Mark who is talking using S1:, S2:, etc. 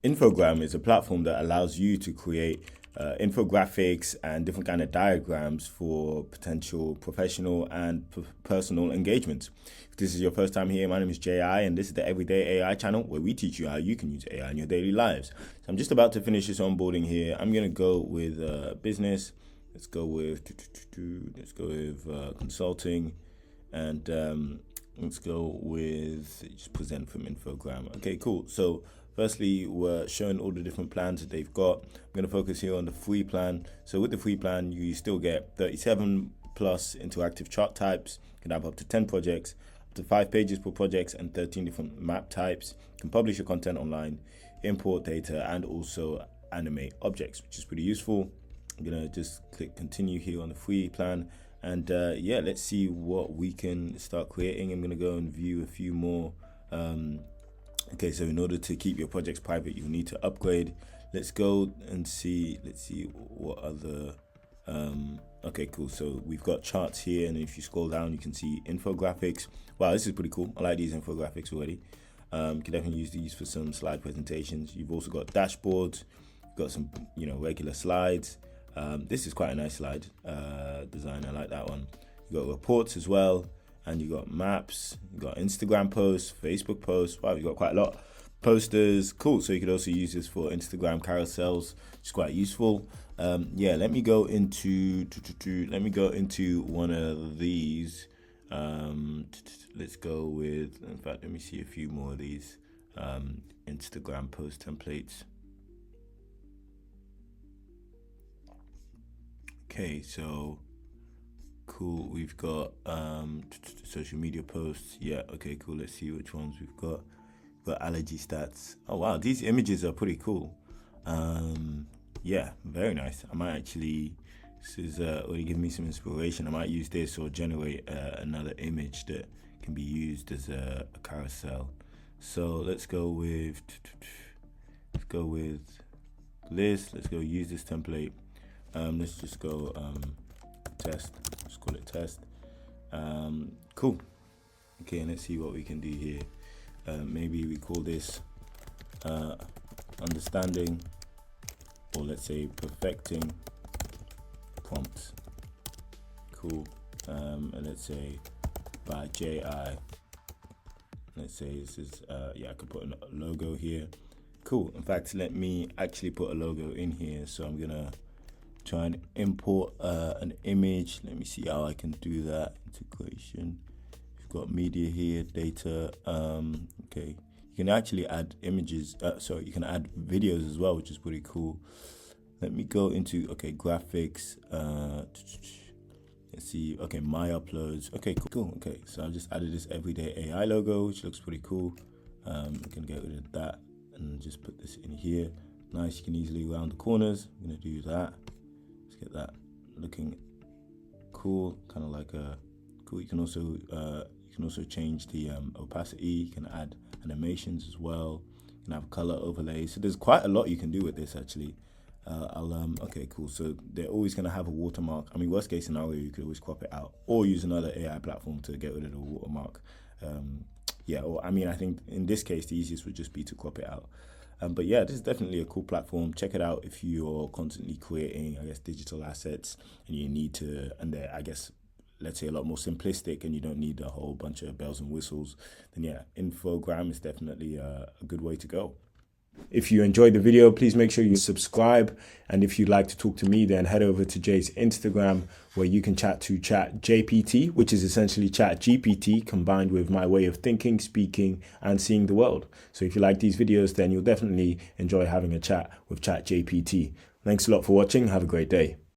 S1: Infogram is a platform that allows you to create infographics and different kind of diagrams for potential professional and personal engagements. If this is your first time here, my name is J.I. and this is the Everyday AI channel where we teach you how you can use AI in your daily lives. So I'm just about to finish this onboarding here. I'm going to go with business. Let's go with consulting, and let's go with just present from Infogram. Okay, cool. So firstly, we're showing all the different plans that they've got. I'm going to focus here on the free plan. So with the free plan, you still get 37 plus interactive chart types. You can have up to 10 projects, up to 5 pages per project, and 13 different map types. You can publish your content online, import data, and also animate objects, which is pretty useful. I'm going to just click continue here on the free plan. And yeah, let's see what we can start creating. I'm going to go and view a few more. Okay, so in order to keep your projects private, you'll need to upgrade. Let's go and see. Let's see what other. Okay, cool. So we've got charts here, and if you scroll down, you can see infographics. Wow, this is pretty cool. I like these infographics already. You can definitely use these for some slide presentations. You've also got dashboards. You've got some, regular slides. This is quite a nice slide design. I like that one. You got reports as well. And you got maps, you got Instagram posts, Facebook posts. Wow, you got quite a lot. Posters, cool. So you could also use this for Instagram carousels, which is quite useful. Yeah, let me go into one of these. Let's go with. In fact, let me see a few more of these Instagram post templates. Okay, so. Cool, we've got social media posts. Yeah, okay, cool. Let's see which ones we've got. We've got allergy stats. Oh wow, these images are pretty cool. Yeah, very nice. I might actually, this is already giving me some inspiration. I might use this or generate another image that can be used as a carousel. So let's go with this. Let's go use this template. Let's just go test. Let's call it test. Cool. Okay, and let's see what we can do here. Maybe we call this understanding, or let's say perfecting prompts. Cool. And let's say by J.I. Let's say this is I could put a logo here. Cool. In fact, let me actually put a logo in here. So I'm gonna try and import an image. Let me see how I can do that. Integration. We've got media here, data. Okay, you can actually add images. You can add videos as well, which is pretty cool. Let me go into graphics. Let's see. Okay, my uploads. Okay, cool. Okay, so I've just added this Everyday AI logo, which looks pretty cool. We can get rid of that and just put this in here. Nice. You can easily round the corners. I'm gonna do that. Get that looking cool, kind of like a cool. You can also change the opacity. You can add animations as well. You can have color overlays. So there's quite a lot you can do with this actually. Okay, cool. So they're always going to have a watermark. I mean, worst case scenario, you could always crop it out or use another AI platform to get rid of the watermark. I think in this case the easiest would just be to crop it out. But yeah, this is definitely a cool platform. Check it out if you're constantly creating, digital assets, and you need to, and they're, let's say a lot more simplistic, and you don't need a whole bunch of bells and whistles. Then yeah, Infogram is definitely a good way to go. If you enjoyed the video, please make sure you subscribe. And if you'd like to talk to me, then head over to Jay's Instagram, where you can chat to ChatJPT, which is essentially ChatGPT combined with my way of thinking, speaking, and seeing the world. So if you like these videos, then you'll definitely enjoy having a chat with ChatJPT. Thanks a lot for watching. Have a great day.